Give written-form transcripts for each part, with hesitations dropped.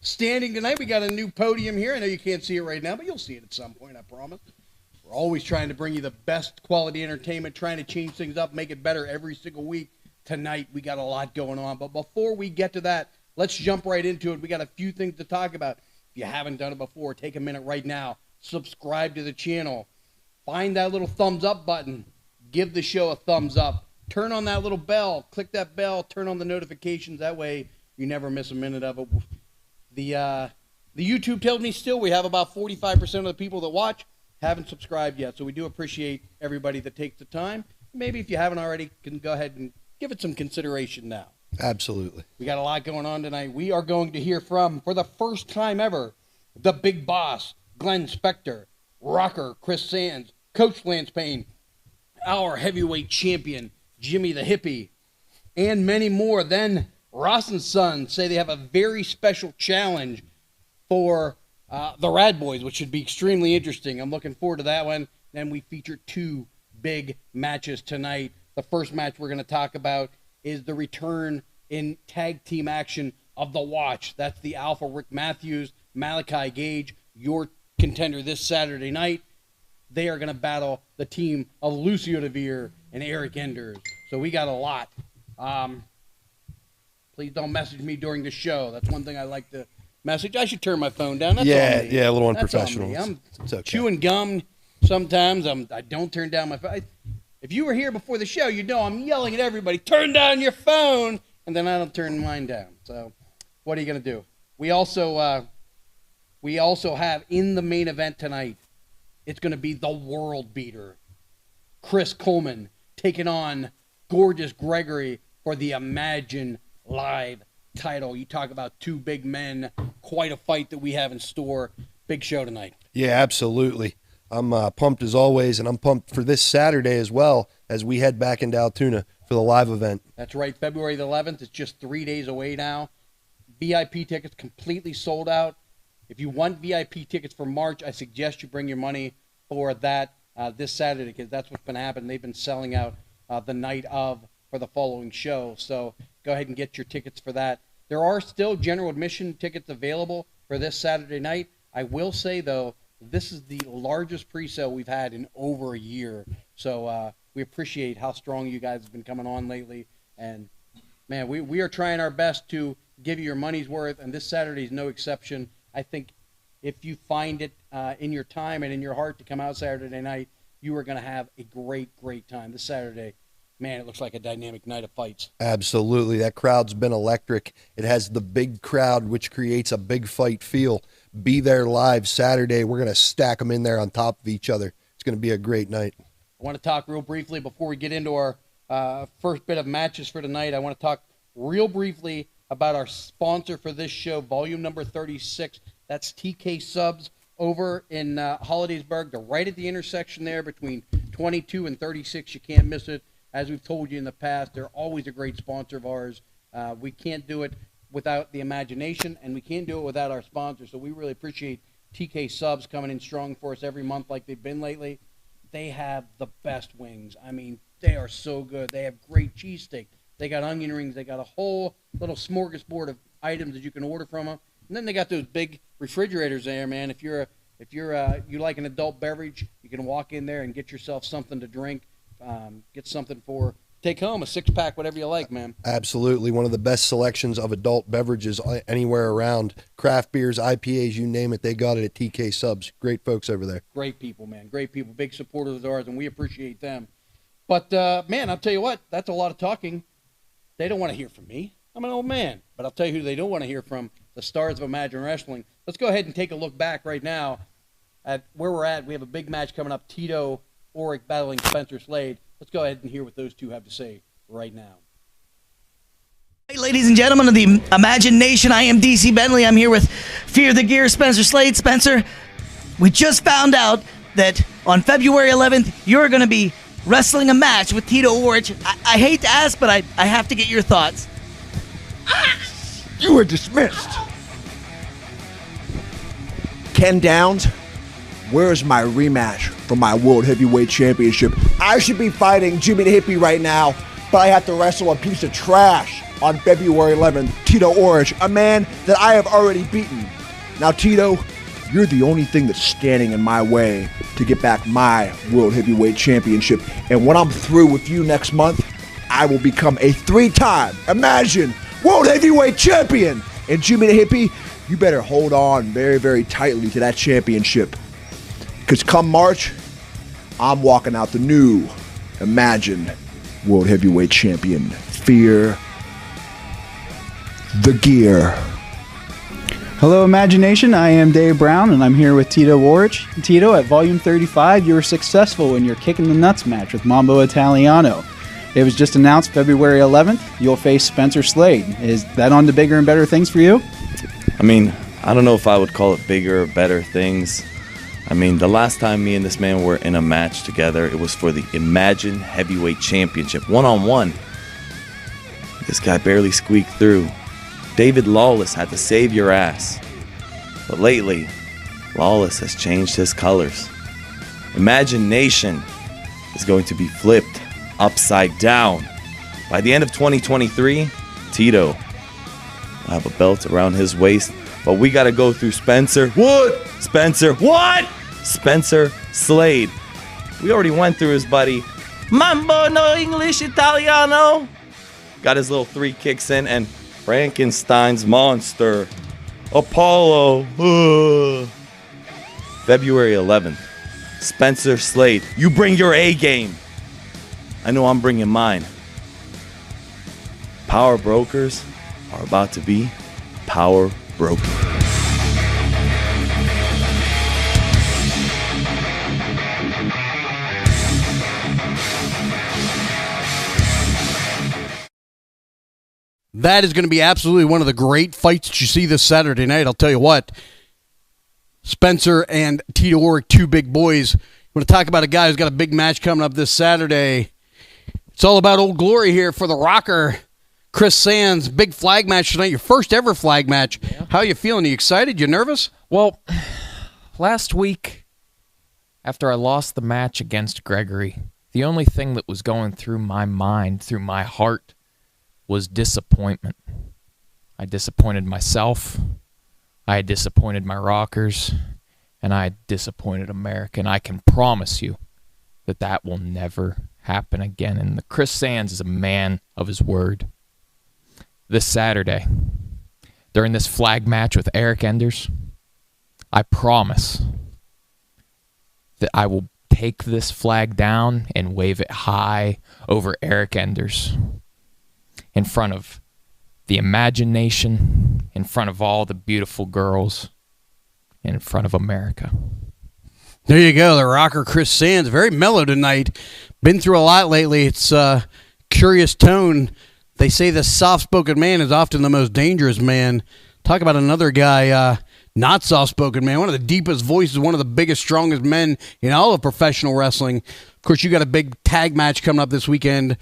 standing tonight. We got a new podium here. I know you can't see it right now, but you'll see it at some point, I promise. We're always trying to bring you the best quality entertainment, trying to change things up, make it better every single week. Tonight, we got a lot going on. But before we get to that, let's jump right into it. We got a few things to talk about. If you haven't done it before, take a minute right now. Subscribe to the channel. Find that little thumbs up button. Give the show a thumbs up. Turn on that little bell. Click that bell. Turn on the notifications. That way, you never miss a minute of it. The YouTube tells me still we have about 45% of the people that watch haven't subscribed yet. So we do appreciate everybody that takes the time. Maybe if you haven't already, can go ahead and give it some consideration now. Absolutely. We got a lot going on tonight. We are going to hear from, for the first time ever, the big boss, Glenn Spector, Rocker, Chris Sands, Coach Lance Payne, our heavyweight champion, Jimmy the Hippie, and many more. Then Ross and Son say they have a very special challenge for the Rad Boys, which should be extremely interesting. I'm looking forward to that one. Then we feature two big matches tonight. The first match we're going to talk about is the return in tag team action of the Watch. That's the Alpha Rick Matthews, Malachi Gage, your contender this Saturday night. They are going to battle the team of Lucio DeVere and Eric Enders. So we got a lot. Please don't message me during the show. That's one thing I like to message. I should turn my phone down. That's on me. Yeah, a little That's unprofessional. on me. It's okay. Chewing gum sometimes. I don't turn down my phone. If you were here before the show, you know I'm yelling at everybody, turn down your phone, and then I don't turn mine down. So what are you going to do? We also have in the main event tonight, it's going to be the world beater, Chris Coleman, taking on gorgeous Gregory for the Imagine Live title. You talk about two big men, quite a fight that we have in store. Big show tonight. Yeah, absolutely. I'm pumped as always, and I'm pumped for this Saturday as well as we head back into Altoona for the live event. That's right, February the 11th. It's just 3 days away now. VIP tickets completely sold out. If you want VIP tickets for March, I suggest you bring your money for that this Saturday, because that's what's been happening. They've been selling out the night of for the following show. So go ahead and get your tickets for that. There are still general admission tickets available for this Saturday night. I will say, though, this is the largest pre-sale we've had in over a year. So we appreciate how strong you guys have been coming on lately. And, man, we are trying our best to give you your money's worth, and this Saturday is no exception. I think if you find it in your time and in your heart to come out Saturday night, you are going to have a great, great time. This Saturday, man, it looks like a dynamic night of fights. Absolutely. That crowd's been electric. It has the big crowd, which creates a big fight feel. Be there live Saturday. We're going to stack them in there on top of each other. It's going to be a great night. I want to talk real briefly before we get into our first bit of matches for tonight. I want to talk real briefly about our sponsor for this show, volume number 36. That's TK Subs over in Hollidaysburg. They're right at the intersection there between 22 and 36. You can't miss it. As we've told you in the past, they're always a great sponsor of ours. We can't do it without the imagination, and we can't do it without our sponsors. So we really appreciate TK Subs coming in strong for us every month like they've been lately. They have the best wings. I mean, they are so good. They have great cheesesteak. They got onion rings. They got a whole little smorgasbord of items that you can order from them. And then they got those big refrigerators there, man. If you like an adult beverage, you can walk in there and get yourself something to drink. Get something for take home, a 6-pack, whatever you like, man. Absolutely. One of the best selections of adult beverages anywhere around. Craft beers, IPAs, you name it, they got it at TK Subs. Great folks over there. Great people, man. Great people. Big supporters of ours, and we appreciate them. But, man, I'll tell you what, that's a lot of talking. They don't want to hear from me. I'm an old man. But I'll tell you who they don't want to hear from, the stars of Imagine Wrestling. Let's go ahead and take a look back right now at where we're at. We have a big match coming up, Tito, Oreck battling Spencer Slade. Let's go ahead and hear what those two have to say right now. Hey, ladies and gentlemen of the Imagine Nation, I am DC Bentley. I'm here with Fear the Gear, Spencer Slade. Spencer, we just found out that on February 11th, you're going to be wrestling a match with Tito Oreck. I hate to ask, but I have to get your thoughts. You are dismissed. Ken Downs, where's my rematch for my World Heavyweight Championship? I should be fighting Jimmy the Hippie right now, but I have to wrestle a piece of trash on February 11th, Tito Oreck, a man that I have already beaten. Now, Tito, you're the only thing that's standing in my way to get back my World Heavyweight Championship. And when I'm through with you next month, I will become a 3-time, imagine, World Heavyweight Champion. And Jimmy the Hippie, you better hold on very, very tightly to that championship. Because come March, I'm walking out the new, imagined World Heavyweight Champion. Fear the gear. Hello, Imagination. I am Dave Brown, and I'm here with Tito Oreck. Tito, at Volume 35, you were successful in your Kicking the Nuts match with Mambo Italiano. It was just announced February 11th. You'll face Spencer Slade. Is that on to bigger and better things for you? I mean, I don't know if I would call it bigger or better things. I mean, the last time me and this man were in a match together, it was for the Imagine Heavyweight Championship, one-on-one. This guy barely squeaked through. David Lawless had to save your ass. But lately, Lawless has changed his colors. Imagination is going to be flipped upside down. By the end of 2023, Tito will have a belt around his waist, but we got to go through Spencer. What? Spencer. What? Spencer Slade. We already went through his buddy. Mambo no English Italiano. Got his little 3 kicks in, and Frankenstein's monster. Apollo. February 11th. Spencer Slade. You bring your A game. I know I'm bringing mine. Power brokers are about to be power broken. That is going to be absolutely one of the great fights that you see this Saturday night. I'll tell you what. Spencer and Tito Oreck, 2 big boys. We're going to talk about a guy who's got a big match coming up this Saturday. It's all about Old Glory here for the Rocker. Chris Sands, big flag match tonight. Your first ever flag match. Yeah. How are you feeling? Are you excited? You nervous? Well, last week, after I lost the match against Gregory, the only thing that was going through my mind, through my heart, was disappointment. I disappointed myself. I disappointed my Rockers. And I disappointed America. And I can promise you that that will never happen again. And the Chris Sands is a man of his word. This Saturday, during this flag match with Eric Enders, I promise that I will take this flag down and wave it high over Eric Enders in front of the Imagination, in front of all the beautiful girls, and in front of America. There you go, the Rocker Chris Sands. Very mellow tonight. Been through a lot lately. It's a curious tone. They say the soft-spoken man is often the most dangerous man. Talk about another guy, not soft-spoken man. One of the deepest voices, one of the biggest, strongest men in all of professional wrestling. Of course, you got a big tag match coming up this weekend,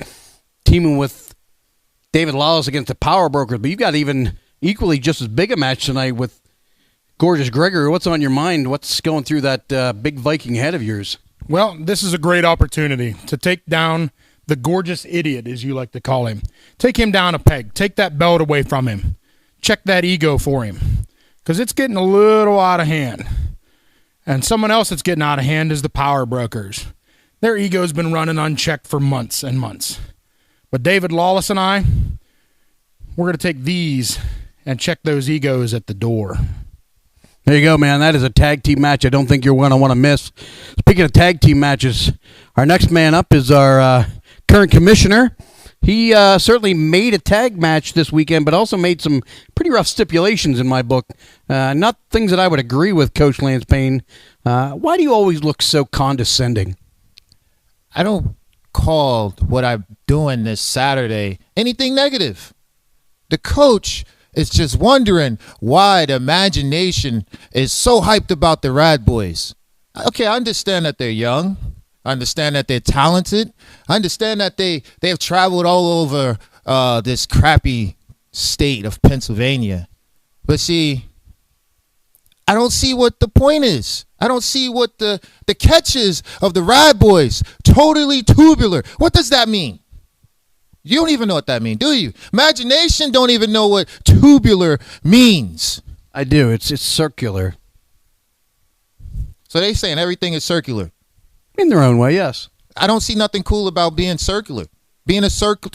teaming with David Lawless against the Power Brokers. But you got even equally just as big a match tonight with Gorgeous Gregory. What's on your mind? What's going through that big Viking head of yours? Well, this is a great opportunity to take down the gorgeous idiot, as you like to call him. Take him down a peg. Take that belt away from him. Check that ego for him, because it's getting a little out of hand. And someone else that's getting out of hand is the Power Brokers. Their ego's been running unchecked for months and months. But David Lawless and I, we're going to take these and check those egos at the door. There you go, man. That is a tag team match I don't think you're going to want to miss. Speaking of tag team matches, our next man up is our current commissioner. He certainly made a tag match this weekend, but also made some pretty rough stipulations in my book. Not things that I would agree with, Coach Lance Payne. Why do you always look so condescending? I don't call what I'm doing this Saturday anything negative. The coach is just wondering why the Imagination is so hyped about the Rad Boys. Okay, I understand that they're young. I understand that they're talented. I understand that they have traveled all over this crappy state of Pennsylvania. But see, I don't see what the point is. I don't see what the catch is of the Rad Boys. Totally tubular. What does that mean? You don't even know what that means, do you? Imagination don't even know what tubular means. I do. It's circular. So they saying everything is circular. In their own way, yes. I don't see nothing cool about being circular. Being a circle.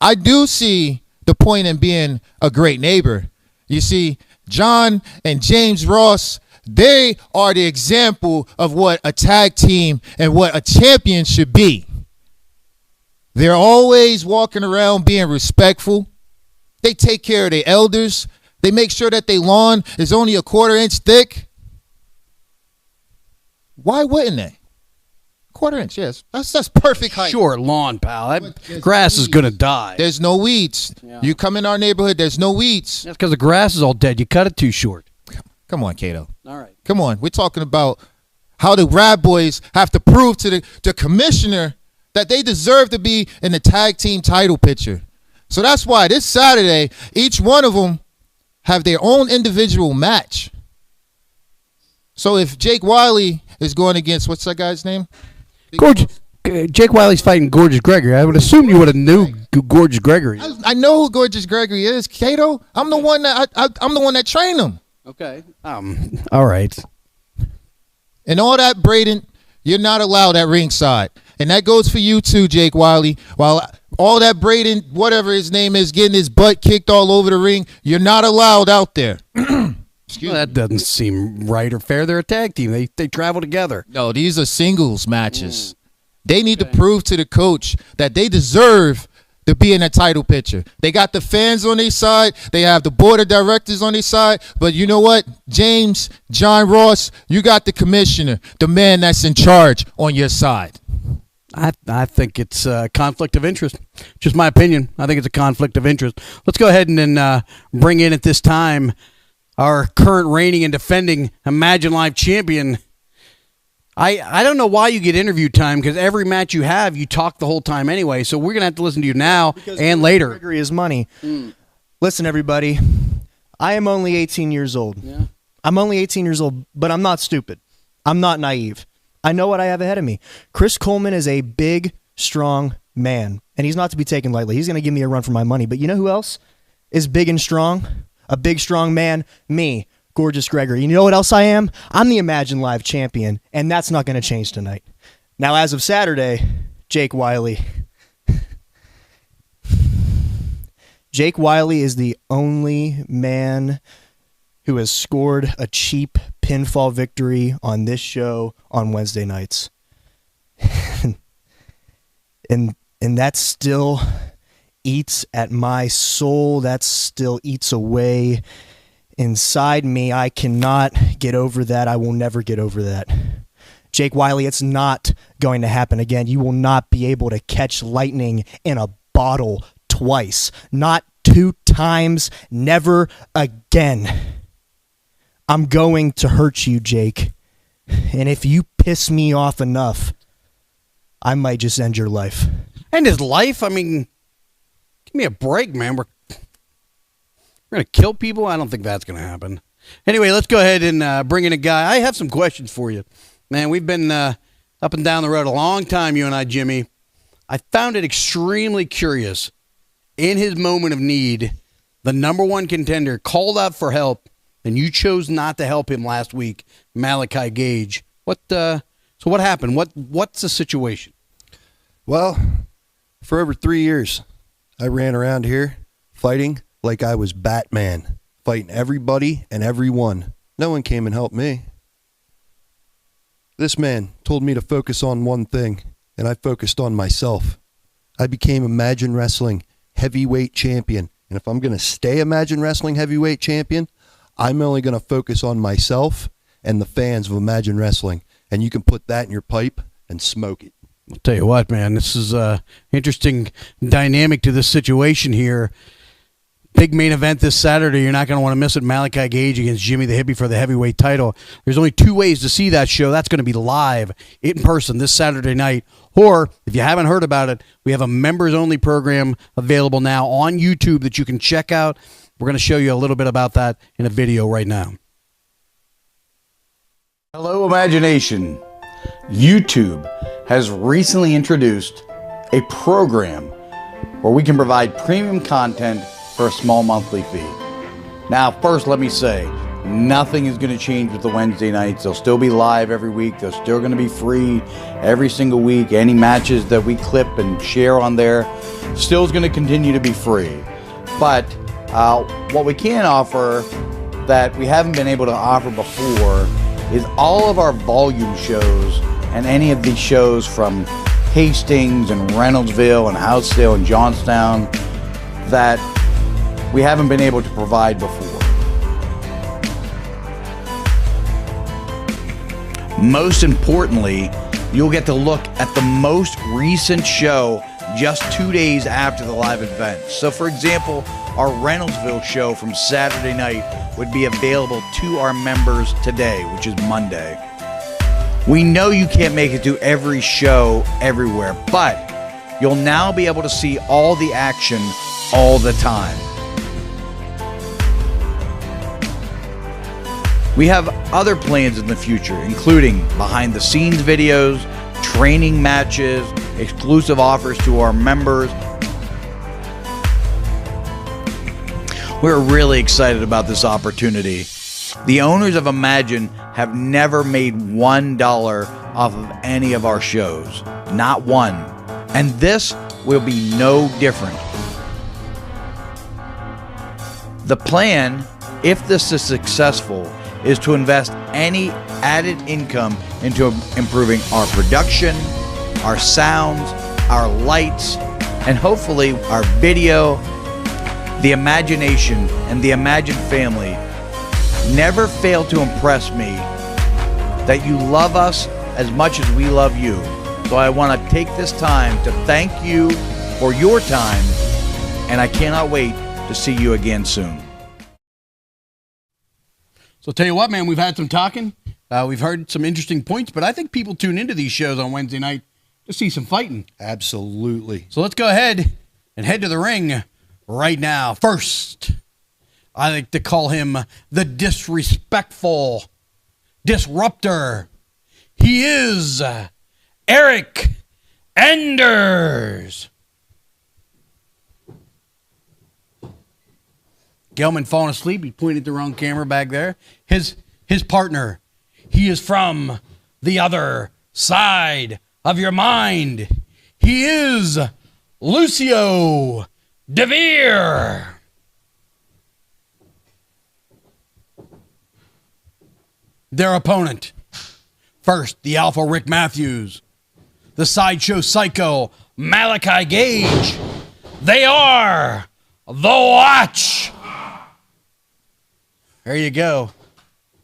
I do see the point in being a great neighbor. You see, John and James Ross, they are the example of what a tag team and what a champion should be. They're always walking around being respectful. They take care of their elders. They make sure that their lawn is only a 1/4 inch thick. Why wouldn't they? 1/4 inch, yes. That's perfect height. Short lawn, pal. That grass is going to die. There's no weeds. Yeah. You come in our neighborhood, there's no weeds. That's because the grass is all dead. You cut it too short. Come on, Cato. All right. Come on. We're talking about how the Rad Boys have to prove to the commissioner that they deserve to be in the tag team title picture. So that's why this Saturday, each one of them have their own individual match. So if Jake Wiley is going against, what's that guy's name? Jake Wiley's fighting Gorgeous Gregory. I would assume you would have knew who Gorgeous Gregory is. I know who Gorgeous Gregory is, Cato. I'm the one that trained him. Okay. All right. And all that, Braden, you're not allowed at ringside. And that goes for you too, Jake Wiley. While all that Braden, whatever his name is, getting his butt kicked all over the ring, you're not allowed out there. Well, that doesn't seem right or fair. They're a tag team. They travel together. No, these are singles matches. They need to prove to the coach that they deserve to be in a title picture. They got the fans on their side. They have the board of directors on their side. But you know what? James, John Ross, you got the commissioner, the man that's in charge, on your side. I think it's a conflict of interest. Just my opinion. I think it's a conflict of interest. Let's go ahead and then bring in at this time our current reigning and defending Imagine Live champion. I don't know why you get interview time, because every match you have, you talk the whole time anyway. So we're going to have to listen to you now and later. Gregory is money. Listen, everybody, I am only 18 years old. Yeah. I'm only 18 years old, but I'm not stupid. I'm not naive. I know what I have ahead of me. Chris Coleman is a big, strong man, and he's not to be taken lightly. He's going to give me a run for my money. But you know who else is big and strong? A big, strong man? Me, Gorgeous Gregory. You know what else I am? I'm the Imagine Live champion, and that's not going to change tonight. Now, as of Saturday, Jake Wiley. Jake Wiley is the only man who has scored a cheap pinfall victory on this show on Wednesday nights. and that still eats at my soul. That still eats away inside me. I cannot get over that. I will never get over that. Jake Wiley, it's not going to happen again. You will not be able to catch lightning in a bottle twice. Not 2 times. Never again. I'm going to hurt you, Jake. And if you piss me off enough, I might just end your life. End his life? I mean, give me a break, man. We're going to kill people? I don't think that's going to happen. Anyway, let's go ahead and bring in a guy. I have some questions for you. Man, we've been up and down the road a long time, you and I, Jimmy. I found it extremely curious. In his moment of need, the #1 contender called out for help, and you chose not to help him last week, Malachi Gage. So what happened? What's the situation? Well, for over 3 years, I ran around here fighting like I was Batman, fighting everybody and everyone. No one came and helped me. This man told me to focus on one thing, and I focused on myself. I became Imagine Wrestling heavyweight champion, and if I'm going to stay Imagine Wrestling heavyweight champion, I'm only going to focus on myself and the fans of Imagine Wrestling, and you can put that in your pipe and smoke it. I'll tell you what, man, this is a interesting dynamic to this situation here. Big main event this Saturday. You're not going to want to miss it. Malachi Gage against Jimmy the Hippie for the heavyweight title. There's only 2 ways to see that show. That's going to be live in person this Saturday night. Or, if you haven't heard about it, we have a members-only program available now on YouTube that you can check out. We're going to show you a little bit about that in a video right now. Hello, Imagination. YouTube has recently introduced a program where we can provide premium content for a small monthly fee. Now, first, let me say, nothing is going to change with the Wednesday nights. They'll still be live every week. They're still going to be free every single week. Any matches that we clip and share on there still is going to continue to be free. But what we can offer that we haven't been able to offer before is all of our volume shows and any of these shows from Hastings and Reynoldsville and Houtzdale and Johnstown that we haven't been able to provide before. Most importantly, you'll get to look at the most recent show just 2 days after the live event. So for example, our Reynoldsville show from Saturday night would be available to our members today, which is Monday. We know you can't make it to every show everywhere, but you'll now be able to see all the action all the time. We have other plans in the future, including behind the scenes videos, training matches, exclusive offers to our members. We're really excited about this opportunity. The owners of Imagine have never made $1 off of any of our shows. Not one. And this will be no different. The plan, if this is successful, is to invest any added income into improving our production, our sounds, our lights, and hopefully our video. The imagination and the Imagine family never fail to impress me that you love us as much as we love you. So I want to take this time to thank you for your time, and I cannot wait to see you again soon. So tell you what, man, we've had some talking. We've heard some interesting points, but I think people tune into these shows on Wednesday night to see some fighting. Absolutely. So let's go ahead and head to the ring right now. First, I like to call him the disrespectful disruptor. He is Oreck Enders. Gelman falling asleep. He pointed the wrong camera back there. His partner. He is from the other side of your mind. He is Lucio Vere. Their opponent. First, the Alpha Rick Matthews. The Sideshow Psycho Malachi Gage. They are the Watch. There you go.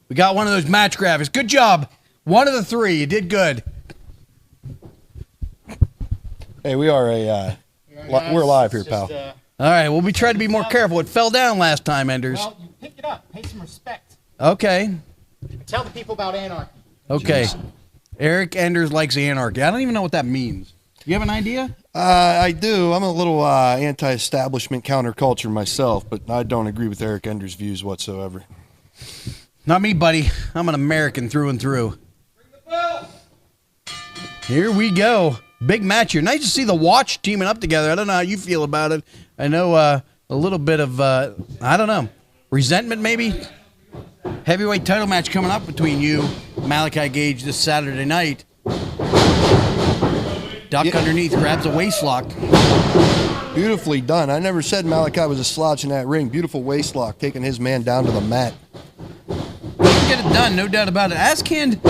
We got one of those match graphics. Good job. One of the three. You did good. Hey, we are we're live here, pal. All right, we'll be trying to be more careful. It fell down last time, Enders. Well, you pick it up. Pay some respect. Okay. Tell the people about anarchy. Okay. Oreck Enders likes anarchy. I don't even know what that means. You have an idea? I do. I'm a little anti-establishment counterculture myself, but I don't agree with Oreck Enders' views whatsoever. Not me, buddy. I'm an American through and through. Bring the bell. Here we go. Big match here. Nice to see the Watch teaming up together. I don't know how you feel about it. I know a little bit of, I don't know, resentment maybe? Heavyweight title match coming up between you, Malachi Gage, this Saturday night. Duck underneath, grabs a waistlock. Beautifully done. I never said Malachi was a slouch in that ring. Beautiful waistlock, taking his man down to the mat. Get it done, no doubt about it. As can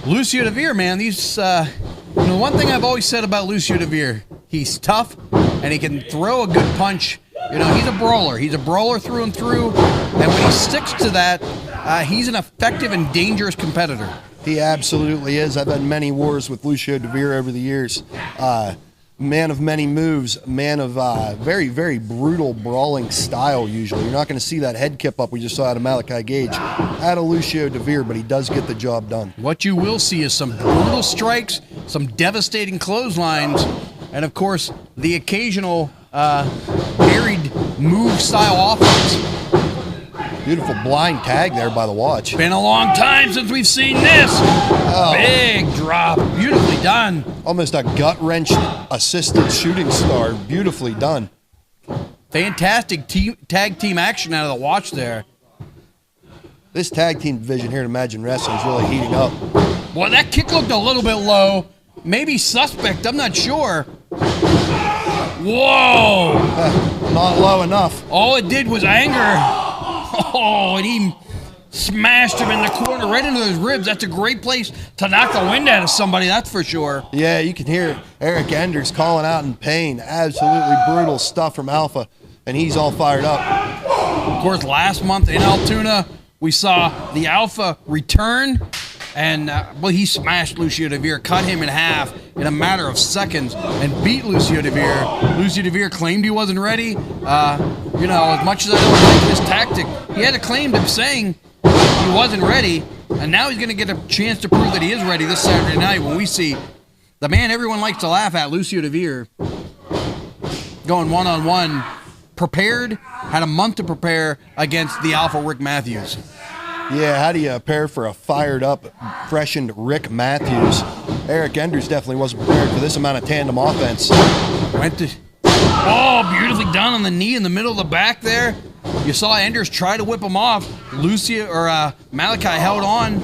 Lucio Vere, man. These, the one thing I've always said about Lucio Vere, he's tough and he can throw a good punch. You know, he's a brawler. He's a brawler through and through. And when he sticks to that, he's an effective and dangerous competitor. He absolutely is. I've had many wars with Lucio Vere over the years. Man of many moves, man of very, very brutal brawling style usually. You're not going to see that head kip up we just saw out of Malachi Gage out of Lucio Vere, but he does get the job done. What you will see is some brutal strikes, some devastating clotheslines, and of course, the occasional varied move style offense. Beautiful blind tag there by the watch. Been a long time since we've seen this. Big drop. Beautifully done. Almost a gut-wrench assisted shooting star. Beautifully done. Fantastic tag team action out of the watch there. This tag team division here at Imagine Wrestling is really heating up. Boy, that kick looked a little bit low. Maybe suspect. I'm not sure. Whoa. Not low enough. All it did was anger. Oh, and he smashed him in the corner right into his ribs. That's a great place to knock the wind out of somebody, that's for sure. Yeah, you can hear Oreck Enders calling out in pain. Absolutely brutal stuff from Alpha, and he's all fired up. Of course, last month in Altoona, we saw the Alpha return, and he smashed Lucio de Vere, cut him in half in a matter of seconds, and beat Lucio de Vere. Lucio de Vere claimed he wasn't ready. As much as I don't like his tactic, he had a claim to saying he wasn't ready, and now he's going to get a chance to prove that he is ready this Saturday night when we see the man everyone likes to laugh at, Lucio de Vere, going one-on-one, prepared, had a month to prepare against the Alpha Rick Matthews. Yeah, how do you prepare for a fired-up, freshened Rick Matthews? Oreck Enders definitely wasn't prepared for this amount of tandem offense. Beautifully done on the knee in the middle of the back there. You saw Enders try to whip him off. Malachi held on,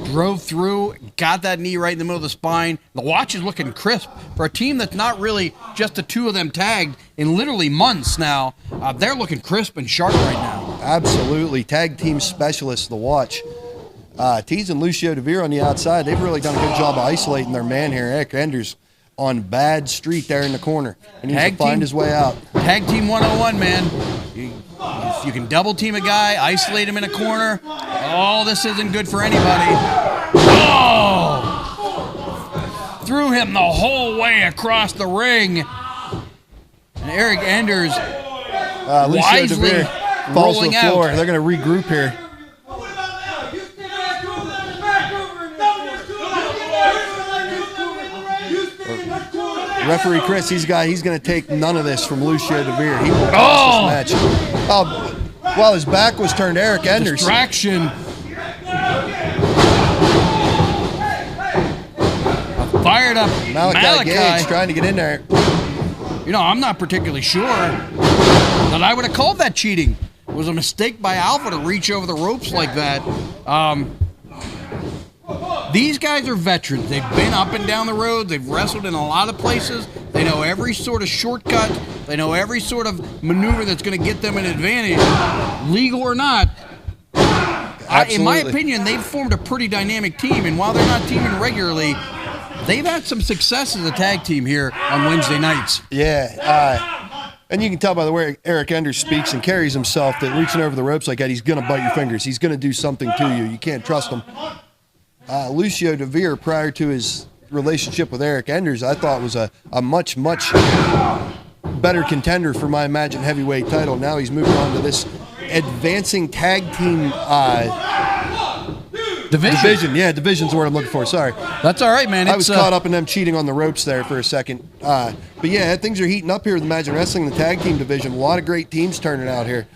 drove through, got that knee right in the middle of the spine. The watch is looking crisp for a team that's not really just the two of them tagged in literally months now. They're looking crisp and sharp right now. Absolutely. Tag team specialists, the watch. Tease and Lucio de Vere on the outside, they've really done a good job of isolating their man here. Oreck Enders on bad street there in the corner. And he needs to find his way out. Tag team 101, man. If you can double team a guy, isolate him in a corner, this isn't good for anybody. Threw him the whole way across the ring. And Oreck Enders Lucio de Vere falls to the floor. They're going to regroup here. Referee Chris, he's going to take none of this from Lucio de Vere. He will pass this match. While his back was turned to Oreck Enders. Distraction. Fired up Malachi Gage trying to get in there. I'm not particularly sure that I would have called that cheating. It was a mistake by Alpha to reach over the ropes like that. These guys are veterans. They've been up and down the road. They've wrestled in a lot of places. They know every sort of shortcut. They know every sort of maneuver that's going to get them an advantage, legal or not. In my opinion, they've formed a pretty dynamic team, and while they're not teaming regularly, they've had some success as a tag team here on Wednesday nights. Yeah, and you can tell by the way Oreck Enders speaks and carries himself that reaching over the ropes like that, he's going to bite your fingers. He's going to do something to you. You can't trust him. Lucio de Vere, prior to his relationship with Oreck Enders, I thought was a much, much better contender for my Imagine Heavyweight title. Now he's moving on to this advancing tag team division. Yeah, division's the word I'm looking for. Sorry. That's all right, man. I was caught up in them cheating on the ropes there for a second. But yeah, things are heating up here with Imagine Wrestling, the tag team division. A lot of great teams turning out here.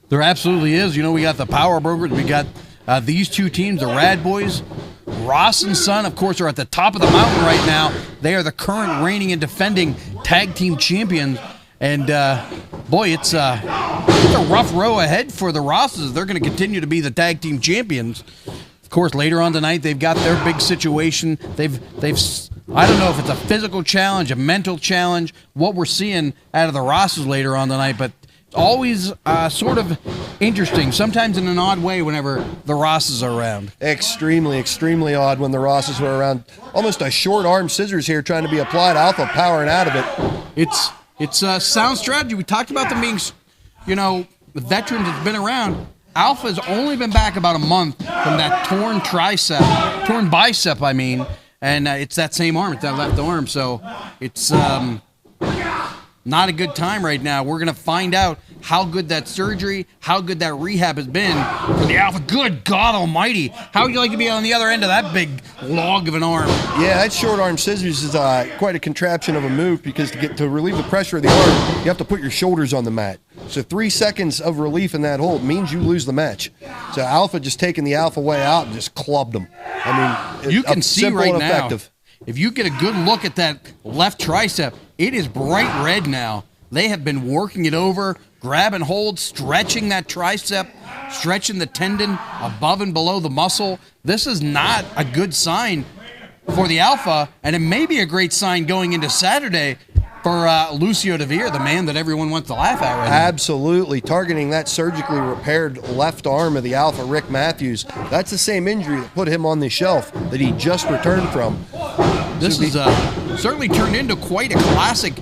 There absolutely is. We got the Power Brokers. We got these two teams, the Rad Boys. Ross and Son, of course, are at the top of the mountain right now. They are the current reigning and defending tag team champions. And, it's a rough row ahead for the Rosses. They're going to continue to be the tag team champions. Of course, later on tonight, they've got their big situation. They've I don't know if it's a physical challenge, a mental challenge, what we're seeing out of the Rosses later on tonight, but always sort of interesting, sometimes in an odd way whenever the Rosses are around. Extremely, extremely odd when the Rosses were around. Almost a short arm scissors here trying to be applied. Alpha powering out of it. It's a sound strategy. We talked about them being, the veterans that's been around. Alpha's only been back about a month from that torn bicep, and it's that same arm, it's that left arm, so it's not a good time right now. We're going to find out how good that surgery, how good that rehab has been for the Alpha. Good God Almighty! How would you like to be on the other end of that big log of an arm? Yeah, that short arm scissors is quite a contraption of a move, because to relieve the pressure of the arm, you have to put your shoulders on the mat. So 3 seconds of relief in that hold means you lose the match. So Alpha just taking the Alpha way out and just clubbed him. I mean, you can see right now, effective. if you get a good look at that left tricep, it is bright red now. They have been working it over, grab and hold, stretching that tricep, stretching the tendon above and below the muscle. This is not a good sign for the Alpha, and it may be a great sign going into Saturday for Lucio de Vere, the man that everyone wants to laugh at right now. Absolutely. Targeting that surgically repaired left arm of the Alpha, Rick Matthews. That's the same injury that put him on the shelf that he just returned from. This is certainly turned into quite a classic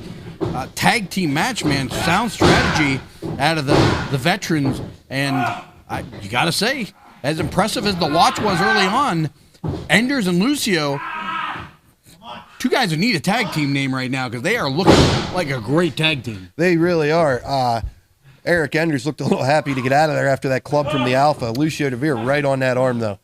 tag team match, man. Sound strategy out of the veterans. And you got to say, as impressive as the watch was early on, Enders and Lucio, two guys who need a tag team name right now, because they are looking like a great tag team. They really are. Eric Enders looked a little happy to get out of there after that club from the Alpha. Lucio de Vere right on that arm, though.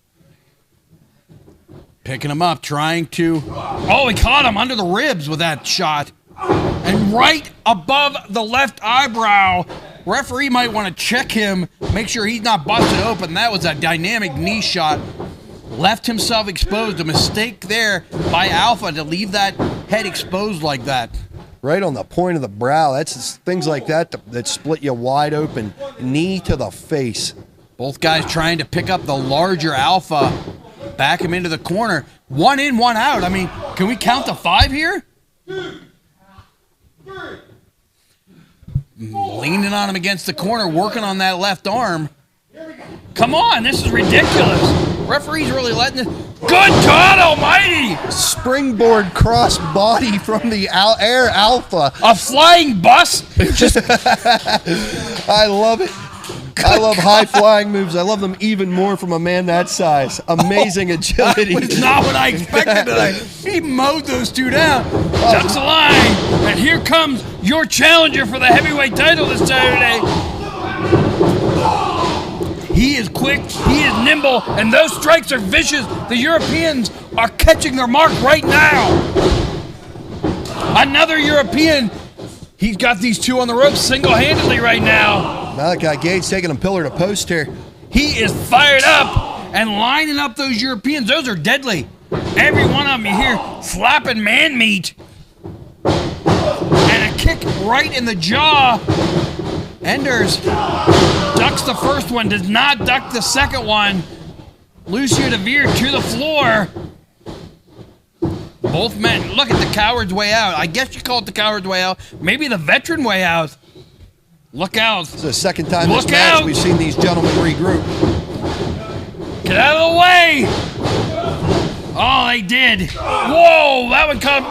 Picking him up, trying to... Oh, he caught him under the ribs with that shot. And right above the left eyebrow. Referee might want to check him, make sure he's not busted open. That was a dynamic knee shot. Left himself exposed. A mistake there by Alpha to leave that head exposed like that. Right on the point of the brow. That's things like that that split you wide open. Knee to the face. Both guys trying to pick up the larger Alpha. Back him into the corner. 1 in, 1 out. I mean, can we count to 5 here? 2, 3. Leaning on him against the corner, working on that left arm. Come on, this is ridiculous. Referee's really letting this. Good God Almighty! Springboard cross body from the Air Alpha. A flying bus? Just I love it. I love high-flying moves. I love them even more from a man that size. Amazing agility. That was not what I expected tonight. He mowed those two down. Ducks a line. And here comes your challenger for the heavyweight title this Saturday. He is quick. He is nimble. And those strikes are vicious. The Europeans are catching their mark right now. Another European. He's got these two on the ropes single-handedly right now. Malachi Gage taking him pillar to post here. He is fired up and lining up those Europeans. Those are deadly. Every one of them you hear slapping man meat. And a kick right in the jaw. Enders ducks the first one, does not duck the second one. Lucio de Vere to the floor. Both men, look at the coward's way out. I guess you call it the coward's way out. Maybe the veteran way out. Look out. It's the second time this match we've seen these gentlemen regroup. Get out of the way. Oh, they did. Whoa, that one come.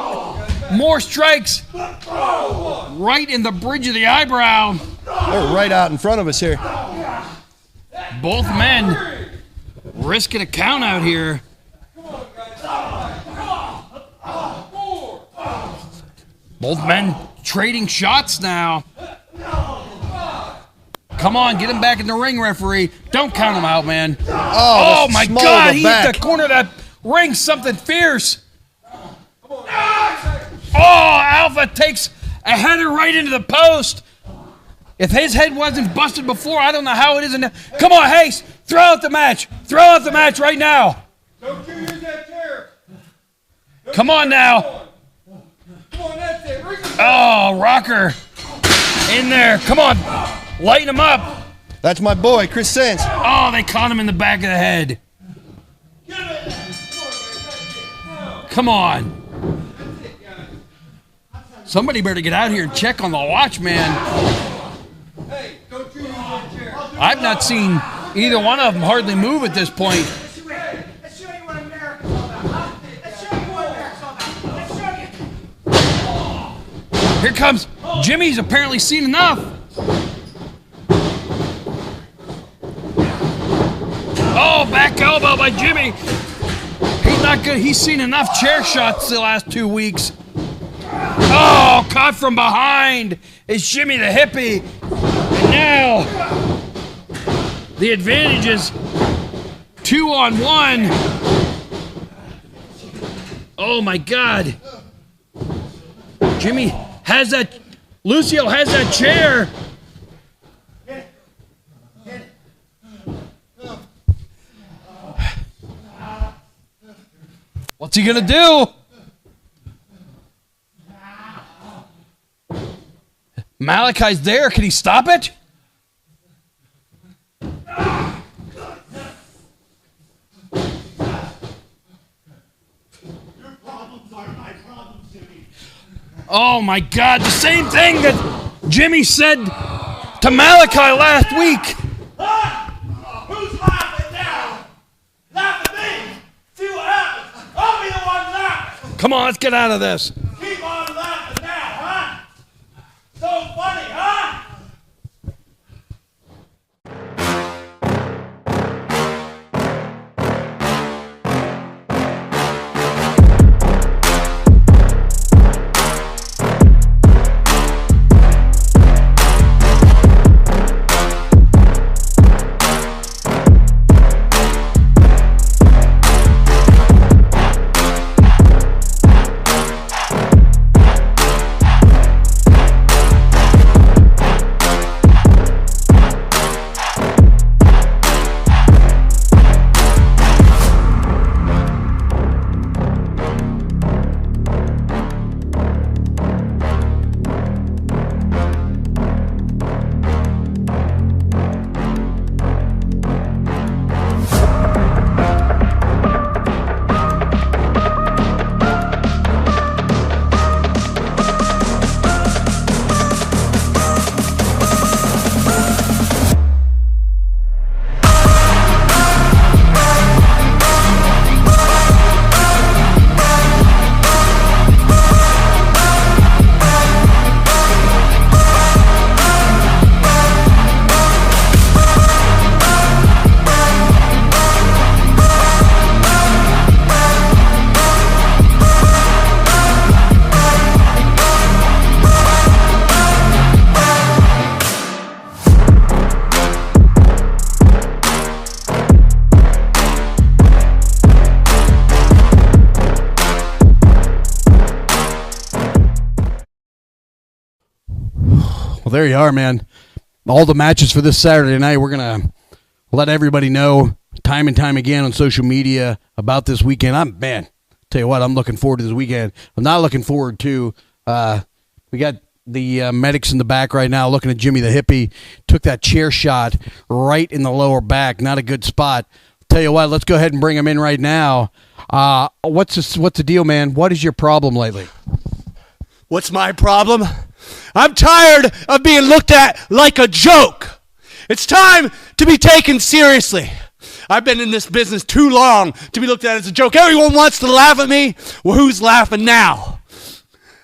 More strikes. Right in the bridge of the eyebrow. They're right out in front of us here. Both men risking a count out here. Both men trading shots now. Come on, get him back in the ring, referee. Don't count him out, man. Oh my God, he hit the corner of that ring, something fierce. Oh, Alpha takes a header right into the post. If his head wasn't busted before, I don't know how it is. Come on, Hayes, throw out the match. Throw out the match right now. Don't you use that chair. Come on now. Oh, Rocker in there. Come on. Lighten him up. That's my boy, Chris Sands. Oh, they caught him in the back of the head. Come on. Somebody better get out here and check on the watch, man. I've not seen either one of them hardly move at this point. Here comes Jimmy's apparently seen enough. Oh, back elbow by Jimmy. He's not good. He's seen enough chair shots the last 2 weeks. Oh, caught from behind. It's Jimmy the hippie. And Now, the advantage is 2-on-1. Oh my God. Jimmy has that, Lucio has that chair. What's he gonna do? Malachi's there. Can he stop it? Oh my God, the same thing that Jimmy said to Malachi last week. Who's laughing now? Laugh at me. See what happens. I'll be the one laughing. Come on, let's get out of this. Keep on laughing now, huh? So funny, huh? Well, there you are, man. All the matches for this Saturday night. We're going to let everybody know time and time again on social media about this weekend. Tell you what, I'm looking forward to this weekend. I'm not looking forward to, we got the medics in the back right now looking at Jimmy the Hippie. Took that chair shot right in the lower back. Not a good spot. Tell you what, let's go ahead and bring him in right now. What's the deal, man? What is your problem lately? What's my problem? I'm tired of being looked at like a joke. It's time to be taken seriously. I've been in this business too long to be looked at as a joke. Everyone wants to laugh at me. Well, who's laughing now?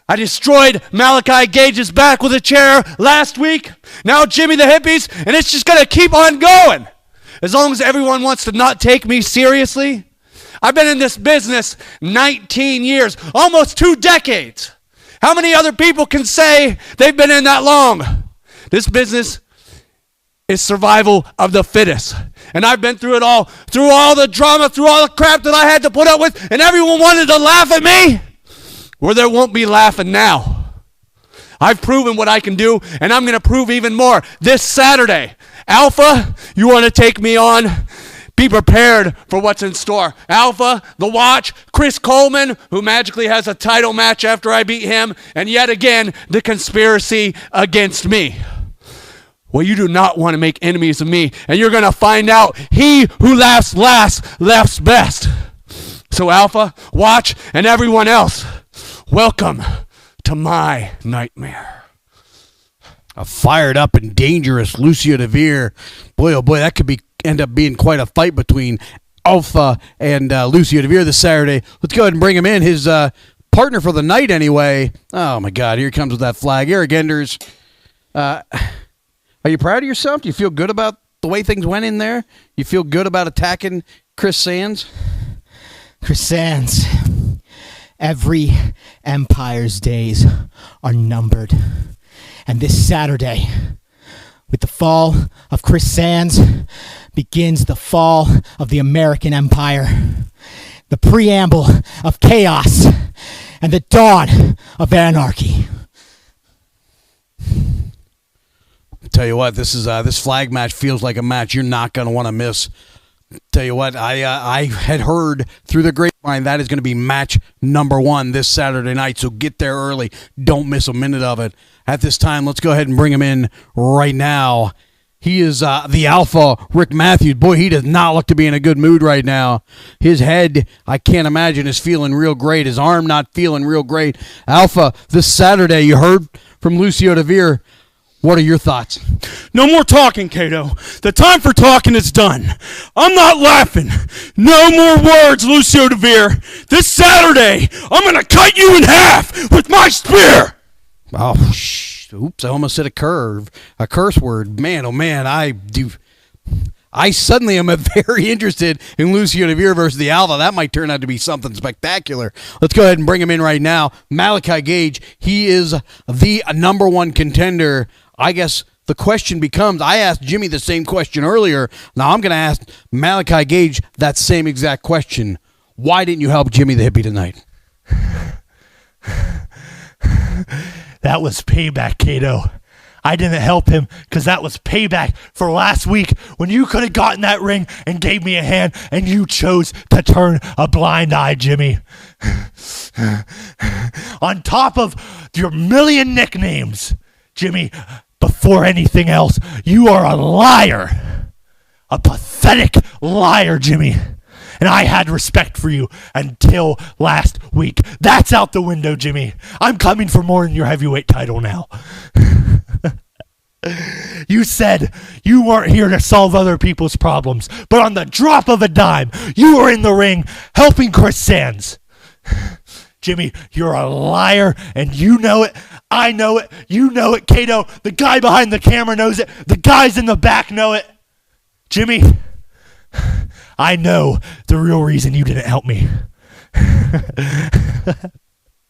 I destroyed Malachi Gage's back with a chair last week. Now Jimmy the Hippies, and it's just going to keep on going. As long as everyone wants to not take me seriously. I've been in this business 19 years, almost 2 decades. How many other people can say they've been in that long? This business is survival of the fittest. And I've been through it all, through all the drama, through all the crap that I had to put up with, and everyone wanted to laugh at me. Well, there won't be laughing now. I've proven what I can do, and I'm going to prove even more this Saturday. Alpha, you want to take me on? Be prepared for what's in store. Alpha, The Watch, Chris Coleman, who magically has a title match after I beat him, and yet again, the conspiracy against me. Well, you do not want to make enemies of me, and you're going to find out he who laughs last laughs best. So Alpha, Watch, and everyone else, welcome to my nightmare. A fired up and dangerous Lucio de Vere. Boy, oh boy, that could end up being quite a fight between Alpha and Lucio de Vere this Saturday. Let's go ahead and bring him in. His partner for the night anyway. Oh my God, here he comes with that flag. Eric Enders. Are you proud of yourself? Do you feel good about the way things went in there? You feel good about attacking Chris Sands? Chris Sands. Every Empire's days are numbered. And this Saturday, With the fall of Chris Sands begins the fall of the American Empire, the preamble of chaos, and the dawn of anarchy. Tell you what, this flag match feels like a match you're not going to want to miss. Tell you what, I had heard through the grapevine that is going to be match number 1 this Saturday night, so get there early. Don't miss a minute of it. At this time, let's go ahead and bring him in right now. He is the alpha, Rick Matthews. Boy, he does not look to be in a good mood right now. His head, I can't imagine, is feeling real great. His arm not feeling real great. Alpha, this Saturday, you heard from Lucio Vere. What are your thoughts? No more talking, Cato. The time for talking is done. I'm not laughing. No more words, Lucio Vere. This Saturday, I'm going to cut you in half with my spear. Oh, oops, I almost said a curse word. Man, oh man, I suddenly am very interested in Lucio Vere versus the Alpha. That might turn out to be something spectacular. Let's go ahead and bring him in right now. Malachi Gage, he is the number 1 contender. I guess the question becomes, I asked Jimmy the same question earlier. Now I'm going to ask Malachi Gage that same exact question. Why didn't you help Jimmy the Hippie tonight? That was payback, Cato. I didn't help him because that was payback for last week when you could have gotten that ring and gave me a hand and you chose to turn a blind eye, Jimmy. On top of your million nicknames, Jimmy, before anything else, you are a liar. A pathetic liar, Jimmy. And I had respect for you until last week. That's out the window, Jimmy. I'm coming for more in your heavyweight title now. You said you weren't here to solve other people's problems, but on the drop of a dime, you were in the ring helping Chris Sands. Jimmy, you're a liar, and you know it. I know it. You know it, Cato. The guy behind the camera knows it. The guys in the back know it. Jimmy, I know the real reason you didn't help me.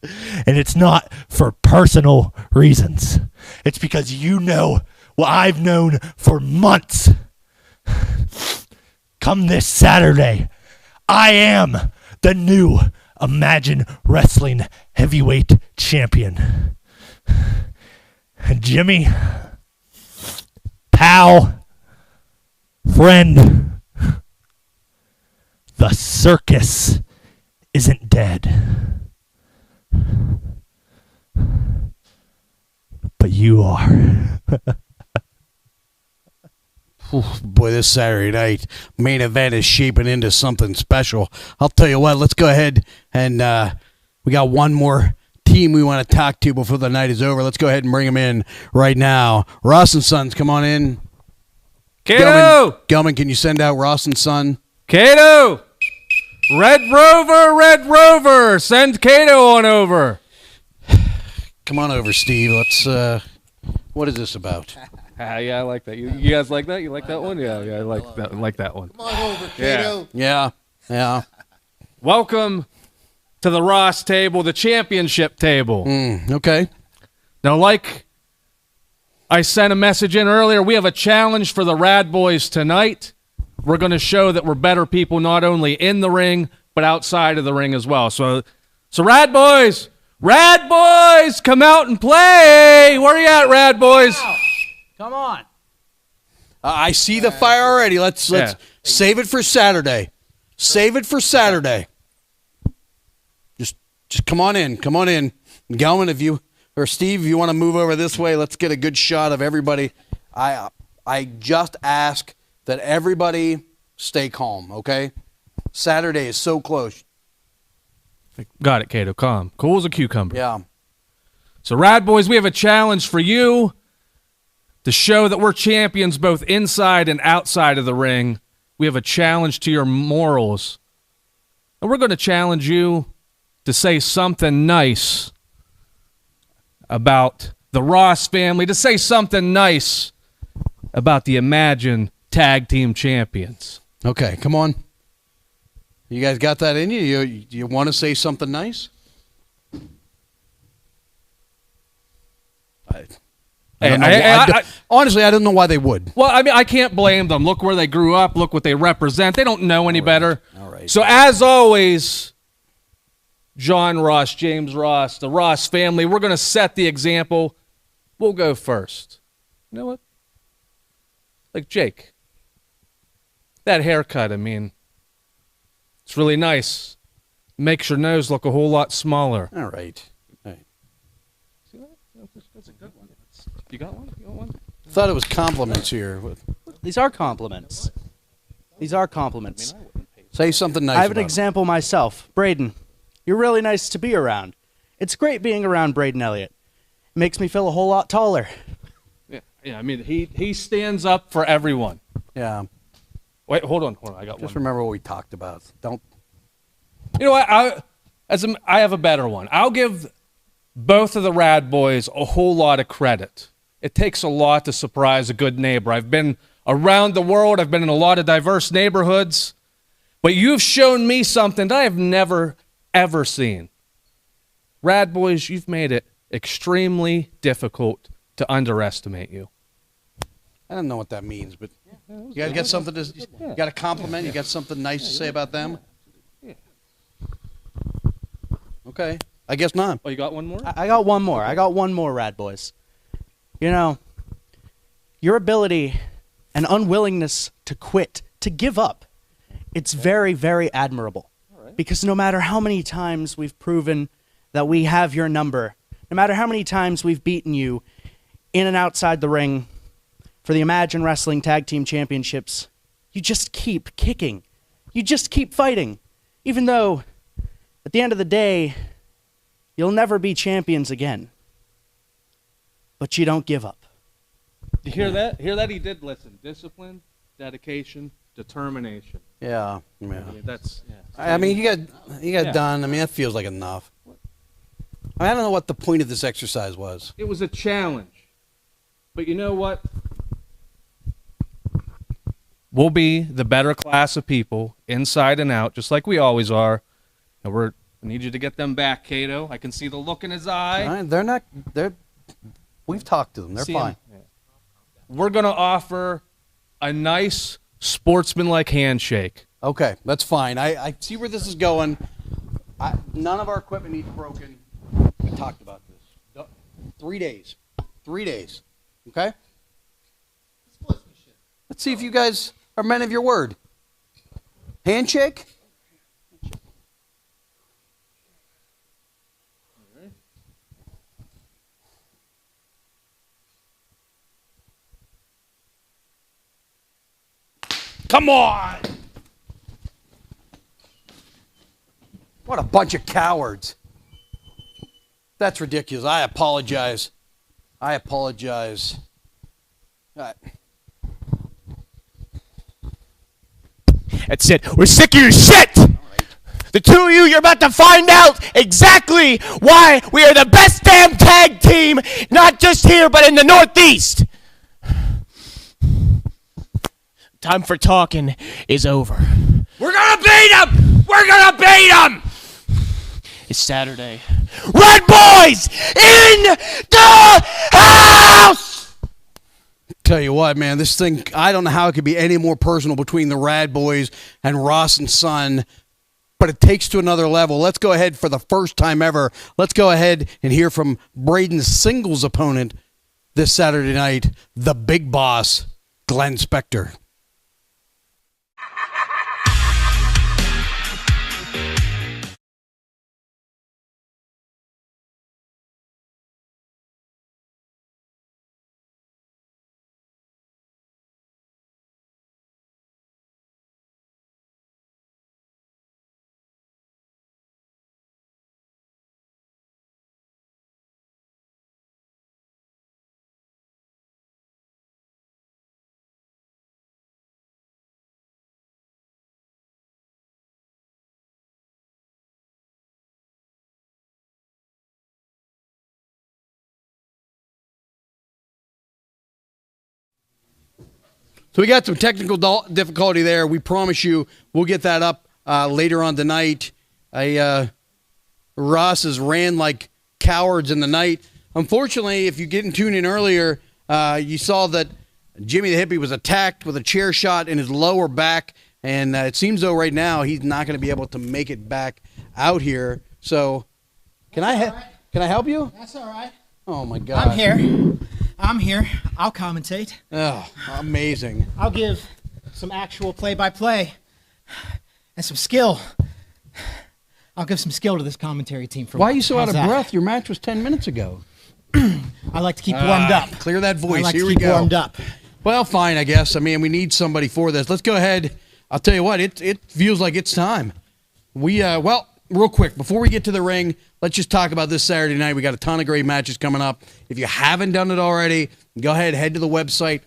And it's not for personal reasons. It's because you know what I've known for months. Come this Saturday, I am the new Imagine Wrestling Heavyweight Champion. And Jimmy, pal, friend, the circus isn't dead. But you are. Boy, this Saturday night main event is shaping into something special. I'll tell you what, let's go ahead and we got one more team we want to talk to before the night is over. Let's go ahead and bring them in right now. Ross and Sons, come on in. Cato! Gelman, can you send out Ross and Son? Cato! Red Rover, send Cato on over. Come on over, Steve. Let's, what is this about? Yeah, I like that. You guys like that? You like that one? Yeah, I like that one. Come on over, Cato. Yeah. Welcome to the Ross table, the championship table. Okay. Now, like I sent a message in earlier, we have a challenge for the Rad Boys tonight. We're going to show that we're better people not only in the ring, but outside of the ring as well. So Rad Boys, come out and play. Where are you at, Rad Boys? Come on. I see the fire already. Let's save it for Saturday. Save it for Saturday. Just come on in. Come on in. Gelman, Steve, if you want to move over this way, let's get a good shot of everybody. I just ask that everybody stay calm, okay? Saturday is so close. Got it, Cato. Calm. Cool as a cucumber. Yeah. So, Rad Boys, we have a challenge for you to show that we're champions both inside and outside of the ring. We have a challenge to your morals. And we're going to challenge you to say something nice about the Ross family, to say something nice about the Imagine Tag Team Champions. Okay, come on. You guys got that in you? You want to say something nice? Honestly, I don't know why they would. Well, I mean, I can't blame them. Look where they grew up. Look what they represent. They don't know any better. All right. So as always, John Ross, James Ross, the Ross family, we're going to set the example. We'll go first. You know what? Like Jake. That haircut, I mean, it's really nice. Makes your nose look a whole lot smaller. All right. See that? That's a good one. You got one? You got one? Thought it was compliments here. These are compliments. These are compliments. Say something nice. I have an about example myself. Braden, you're really nice to be around. It's great being around Braden Elliott. It makes me feel a whole lot taller. Yeah. I mean, he stands up for everyone. Yeah. Wait, hold on. I got one. Just remember what we talked about. Don't. You know what? I have a better one. I'll give both of the Rad Boys a whole lot of credit. It takes a lot to surprise a good neighbor. I've been around the world. I've been in a lot of diverse neighborhoods. But you've shown me something that I have never, ever seen. Rad Boys, you've made it extremely difficult to underestimate you. I don't know what that means, but you got to get something to. You got a compliment. You got something nice to say about them. Okay, I guess not. Oh, you got one more? I got one more. I got one more, Rad Boys. You know, your ability and unwillingness to quit, to give up, it's very, very admirable. Because no matter how many times we've proven that we have your number, no matter how many times we've beaten you in and outside the ring for the Imagine Wrestling Tag Team Championships, you just keep kicking. You just keep fighting. Even though, at the end of the day, you'll never be champions again. But you don't give up. You hear that? Hear that? He did listen. Discipline, dedication, determination. Yeah. I mean, that's. Yeah. I mean, you got done. I mean, that feels like enough. I don't know what the point of this exercise was. It was a challenge. But you know what? We'll be the better class of people, inside and out, just like we always are. And I need you to get them back, Cato. I can see the look in his eye. They're not. We've talked to them. They're fine. We're going to offer a nice sportsmanlike handshake. Okay, that's fine. I see where this is going. None of our equipment needs broken. We talked about this. 3 days. 3 days. Okay? Let's see if you guys are men of your word. Handshake? Come on! What a bunch of cowards. That's ridiculous. I apologize. That's it. We're sick of your shit! The two of you, you're about to find out exactly why we are the best damn tag team, not just here, but in the Northeast. Time for talking is over. We're gonna beat him! We're gonna beat him! It's Saturday. Red Boys in the house! Tell you what, man, this thing, I don't know how it could be any more personal between the Rad Boys and Ross and Son, but it takes to another level. Let's go ahead for the first time ever. Let's go ahead and hear from Braden's singles opponent this Saturday night, the big boss, Glenn Spector. So we got some technical difficulty there. We promise you we'll get that up later on tonight. Ross has ran like cowards in the night. Unfortunately, if you didn't tune in earlier, You saw that Jimmy the Hippie was attacked with a chair shot in his lower back, and it seems though right now he's not going to be able to make it back out here. So, can I help you? That's all right. Oh my God! I'm here. I'll commentate. Oh, amazing! I'll give some actual play-by-play and some skill. I'll give some skill to this commentary team. Why are you so out of How's that? breath? Your match was 10 minutes ago. I like to keep warmed up. Clear that voice. I like Here to we keep go. warmed up. Well, fine, I guess. I mean, we need somebody for this. Let's go ahead. I'll tell you what, it feels like it's time. Well, real quick, before we get to the ring, let's just talk about this Saturday night. We got a ton of great matches coming up. If you haven't done it already, go ahead, head to the website.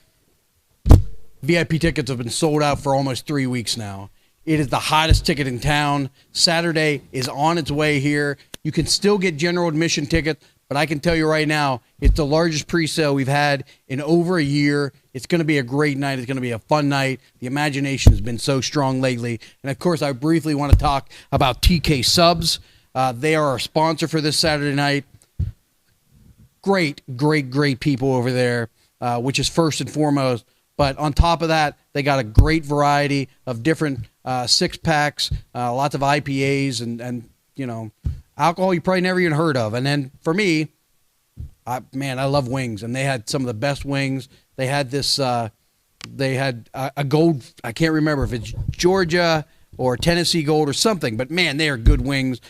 VIP tickets have been sold out for almost 3 weeks now. It is the hottest ticket in town. Saturday is on its way here. You can still get general admission tickets, but I can tell you right now, it's the largest pre-sale we've had in over a year. It's going to be a great night. It's going to be a fun night. The imagination has been so strong lately. And, of course, I briefly want to talk about TK Subs. They are our sponsor for this Saturday night. Great, great, great people over there, which is first and foremost. But on top of that, they got a great variety of different six-packs, lots of IPAs, and you know, alcohol you probably never even heard of. And then for me, I love wings, and they had some of the best wings. They had this, they had a gold, I can't remember if it's Georgia or Tennessee gold or something, but man, they are good wings.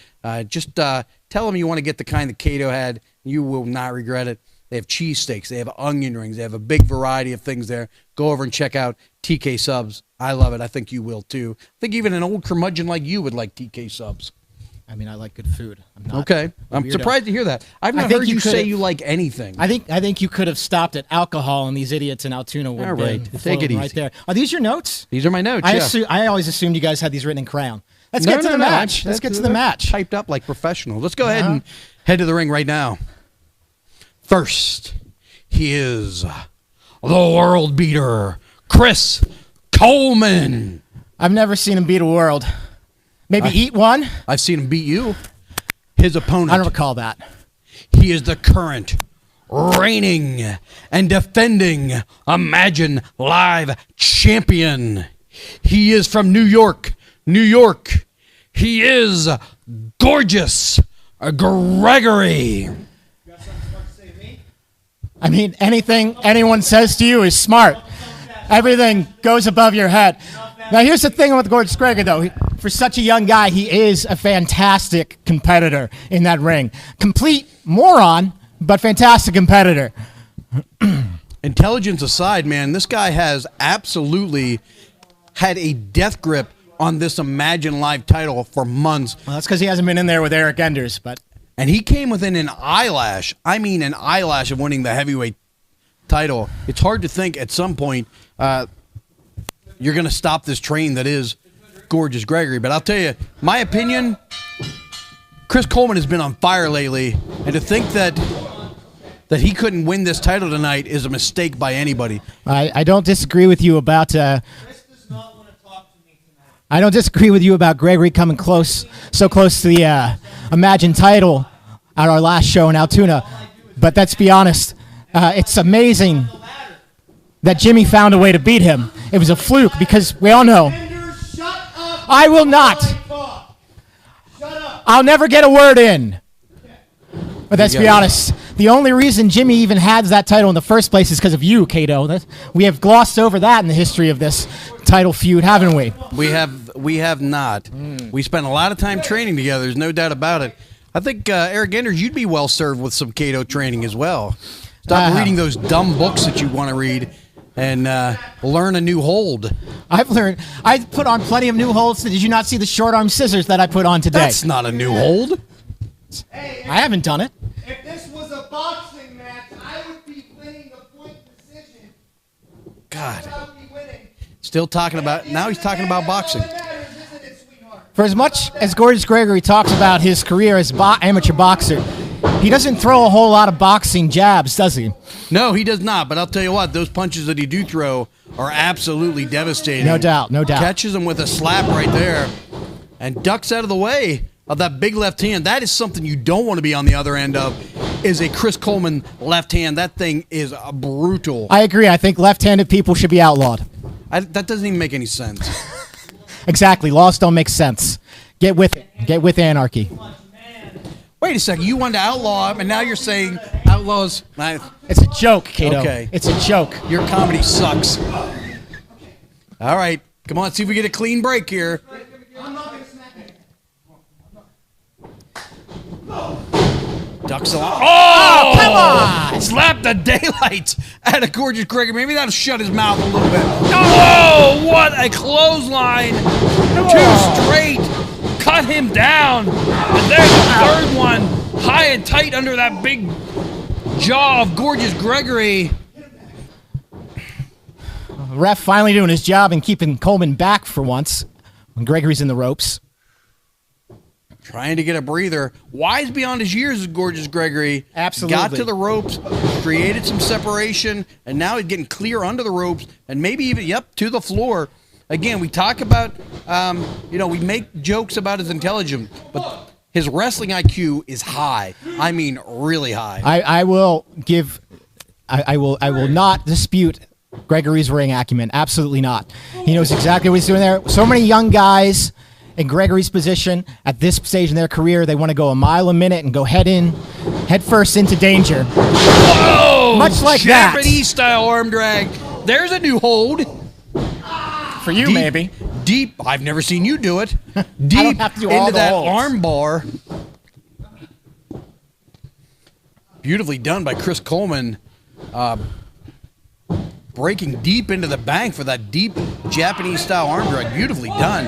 Just tell them you want to get the kind that Cato had. You will not regret it. They have cheesesteaks. They have onion rings. They have a big variety of things there. Go over and check out TK Subs. I love it. I think you will too. I think even an old curmudgeon like you would like TK Subs. I mean, I like good food. Okay. I'm surprised to hear that. I've not heard you say you like anything. I think you could have stopped at alcohol, and these idiots in Altoona would All right. Take it right easy. there. Are these your notes? These are my notes, yeah. I always assumed you guys had these written in crayon. Let's get to the match. Let's get to the match. Typed up like professionals. Let's go ahead and head to the ring right now. First, he is the world beater, Chris Coleman. I've never seen him beat a world. Maybe eat one? I've seen him beat you. His opponent. I don't recall that. He is the current, reigning, and defending Imagine Live champion. He is from New York, New York. He is gorgeous Gregory. I mean, anything anyone says to you is smart. Everything goes above your head. Now, here's the thing with Gorgeous Gregory, though. For such a young guy, he is a fantastic competitor in that ring. Complete moron, but fantastic competitor. Intelligence aside, man, this guy has absolutely had a death grip on this Imagine Live title for months. Well, that's because he hasn't been in there with Eric Enders, but... And he came within an eyelash, I mean an eyelash of winning the heavyweight title. It's hard to think at some point you're going to stop this train that is Gorgeous Gregory. But I'll tell you, my opinion, Chris Coleman has been on fire lately. And to think that he couldn't win this title tonight is a mistake by anybody. I don't disagree with you about... I don't disagree with you about Gregory coming so close to the Imagine title at our last show in Altoona. But let's be honest, it's amazing that Jimmy found a way to beat him. It was a fluke because we all know. I will not. I'll never get a word in. But let's be honest. The only reason Jimmy even had that title in the first place is because of you, Cato. We have glossed over that in the history of this title feud, haven't we? We have not. We spent a lot of time training together. There's no doubt about it. I think, Eric Enders, you'd be well served with some Cato training as well. Stop reading those dumb books that you want to read and learn a new hold. I put on plenty of new holds. Did you not see the short arm scissors that I put on today? That's not a new hold. I haven't done it. If this was a boxing match, I would be winning the point decision. God. Still talking about, now he's talking about boxing. For as much as Gorgeous Gregory talks about his career as amateur boxer, he doesn't throw a whole lot of boxing jabs, does he? No, he does not. But I'll tell you what, those punches that he do throw are absolutely devastating. No doubt, no doubt. Catches him with a slap right there and ducks out of the way of that big left hand. That is something you don't want to be on the other end of. is a Chris Coleman left hand. That thing is brutal. I agree. I think left-handed people should be outlawed. That doesn't even make any sense. Exactly. Laws don't make sense. Get with it. Get with anarchy. Wait a second. You wanted to outlaw him, and now you're saying outlaws. It's a joke, Cato. Okay. It's a joke. Your comedy sucks. All right. Come on, let's see if we get a clean break here. Ducks a lot. Oh, come on! Slap the daylights out of Gorgeous Gregory. Maybe that'll shut his mouth a little bit. Oh, what a clothesline. 2 straight. Cut him down. And there's the third one. High and tight under that big jaw of Gorgeous Gregory. Ref finally doing his job and keeping Coleman back for once when Gregory's in the ropes. Trying to get a breather. Wise beyond his years is Gorgeous Gregory. Absolutely. Got to the ropes, created some separation, and now he's getting clear under the ropes and maybe even, to the floor. Again, we talk about, we make jokes about his intelligence, but his wrestling IQ is high. I mean, really high. I will not dispute Gregory's ring acumen. Absolutely not. He knows exactly what he's doing there. So many young guys in Gregory's position at this stage in their career, they want to go a mile a minute and go head first into danger. Whoa! Much like that. Japanese style arm drag. There's a new hold. For you, maybe. Deep. I've never seen you do it. I Deep don't have to do all into the that holds. arm bar. Beautifully done by Chris Coleman. Breaking deep into the bank for that deep Japanese-style arm drag. Beautifully done.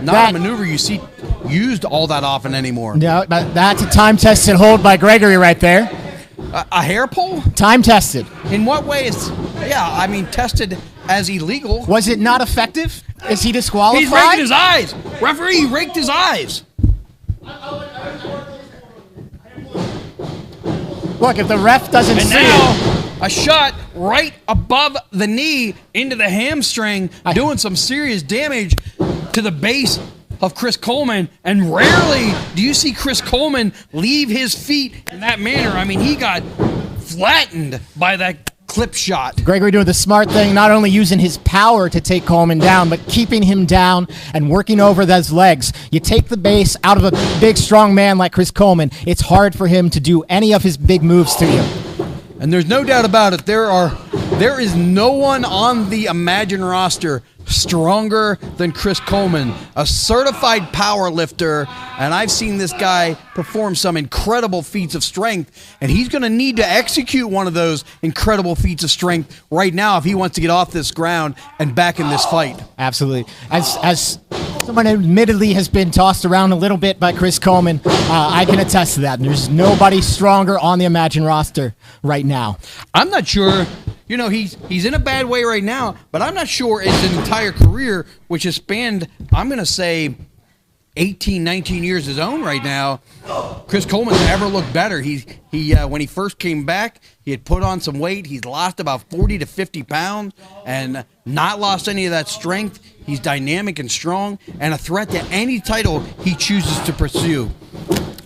Not a maneuver you see used all that often anymore. No, but that's a time-tested hold by Gregory right there. A hair pull? Time-tested. In what way is... tested as illegal. Was it not effective? Is he disqualified? He's raking his eyes. Referee, he raked his eyes. Look, if the ref doesn't see it... A shot right above the knee into the hamstring, doing some serious damage to the base of Chris Coleman. And rarely do you see Chris Coleman leave his feet in that manner. I mean, he got flattened by that clip shot. Gregory doing the smart thing, not only using his power to take Coleman down, but keeping him down and working over those legs. You take the base out of a big, strong man like Chris Coleman, it's hard for him to do any of his big moves to you. And there's no doubt about it, there is no one on the Imagine roster stronger than Chris Coleman, a certified power lifter, and I've seen this guy perform some incredible feats of strength, and he's going to need to execute one of those incredible feats of strength right now if he wants to get off this ground and back in this fight. Absolutely. As someone admittedly has been tossed around a little bit by Chris Coleman, I can attest to that. There's nobody stronger on the Imagine roster right now. I'm not sure. He's in a bad way right now, but I'm not sure his entire career, which has spanned, I'm going to say, 18, 19 years his own right now, Chris Coleman's ever looked better. When he first came back, he had put on some weight. He's lost about 40 to 50 pounds and not lost any of that strength. He's dynamic and strong and a threat to any title he chooses to pursue.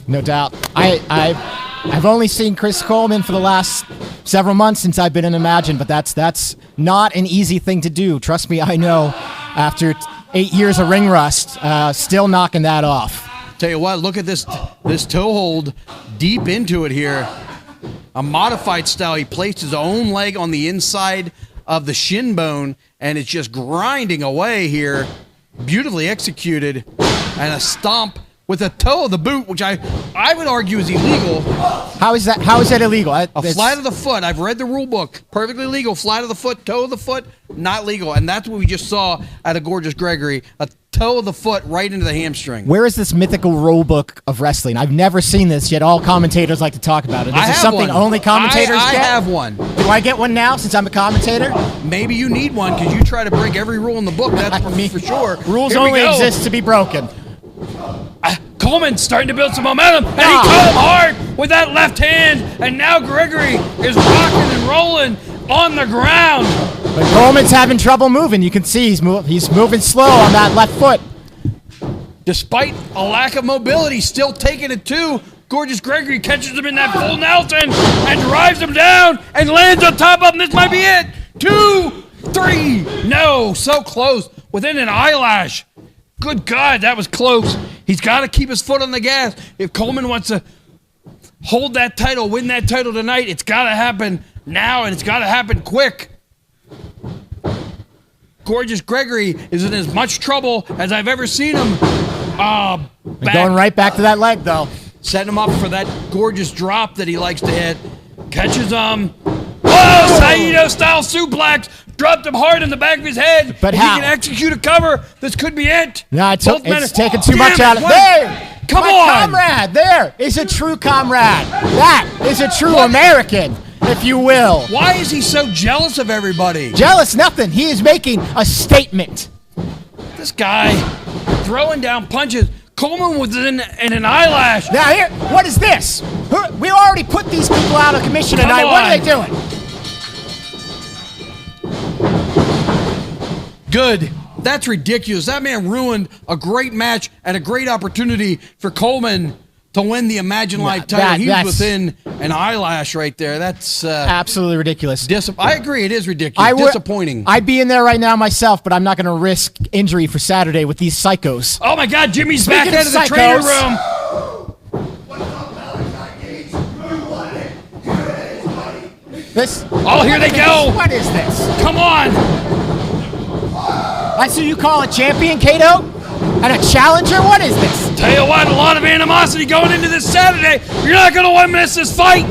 No doubt. I've only seen Chris Coleman for the last several months since I've been in Imagine, but that's not an easy thing to do. Trust me, I know. After 8 years of ring rust, still knocking that off. Tell you what, look at this toe hold deep into it here. A modified style. He placed his own leg on the inside of the shin bone, and it's just grinding away here. Beautifully executed. And a stomp with a toe of the boot, which I would argue is illegal. How is that illegal? A flat of the foot. I've read the rule book. Perfectly legal. Flat of the foot, toe of the foot, not legal. And that's what we just saw out of Gorgeous Gregory. A toe of the foot right into the hamstring. Where is this mythical rule book of wrestling? I've never seen this, yet all commentators like to talk about it. Is this something one. only commentators I get? have one. Do I get one now since I'm a commentator? Maybe you need one because you try to break every rule in the book. That's for sure. Rules Here we only go. exist to be broken. Coleman's starting to build some momentum, and he caught him hard with that left hand, and now Gregory is rocking and rolling on the ground. But Coleman's having trouble moving. You can see he's moving slow on that left foot. Despite a lack of mobility, still taking it to Gorgeous Gregory catches him in that full Nelson and drives him down and lands on top of him. This might be it. 2, 3. No, so close. Within an eyelash. Good God, that was close. He's got to keep his foot on the gas. If Coleman wants to hold that title, win that title tonight, it's got to happen now, and it's got to happen quick. Gorgeous Gregory is in as much trouble as I've ever seen him. Going right back to that leg, though. Setting him up for that gorgeous drop that he likes to hit. Catches him. Oh, Saito-style suplex. Dropped him hard in the back of his head. But if how? he can execute a cover, this could be it. No, it's taking too much Damn out of it, there. Come My on. comrade, there is a true comrade. That is a true American, if you will. Why is he so jealous of everybody? Jealous nothing. He is making a statement. This guy throwing down punches. Coleman was in an eyelash. Now here, what is this? We already put these people out of commission Come tonight. What are they on. doing? Good. That's ridiculous. That man ruined a great match and a great opportunity for Coleman to win the Imagine Live title. He was within an eyelash right there. That's absolutely ridiculous. I agree. It is ridiculous. Disappointing. I'd be in there right now myself, but I'm not going to risk injury for Saturday with these psychos. Oh my God, Jimmy's Speaking back out of the trainer room. Oh, here they go. What is this? Come on. That's who you call a champion, Kato? And a challenger? What is this? Tell you what, a lot of animosity going into this Saturday. You're not going to want to miss this fight.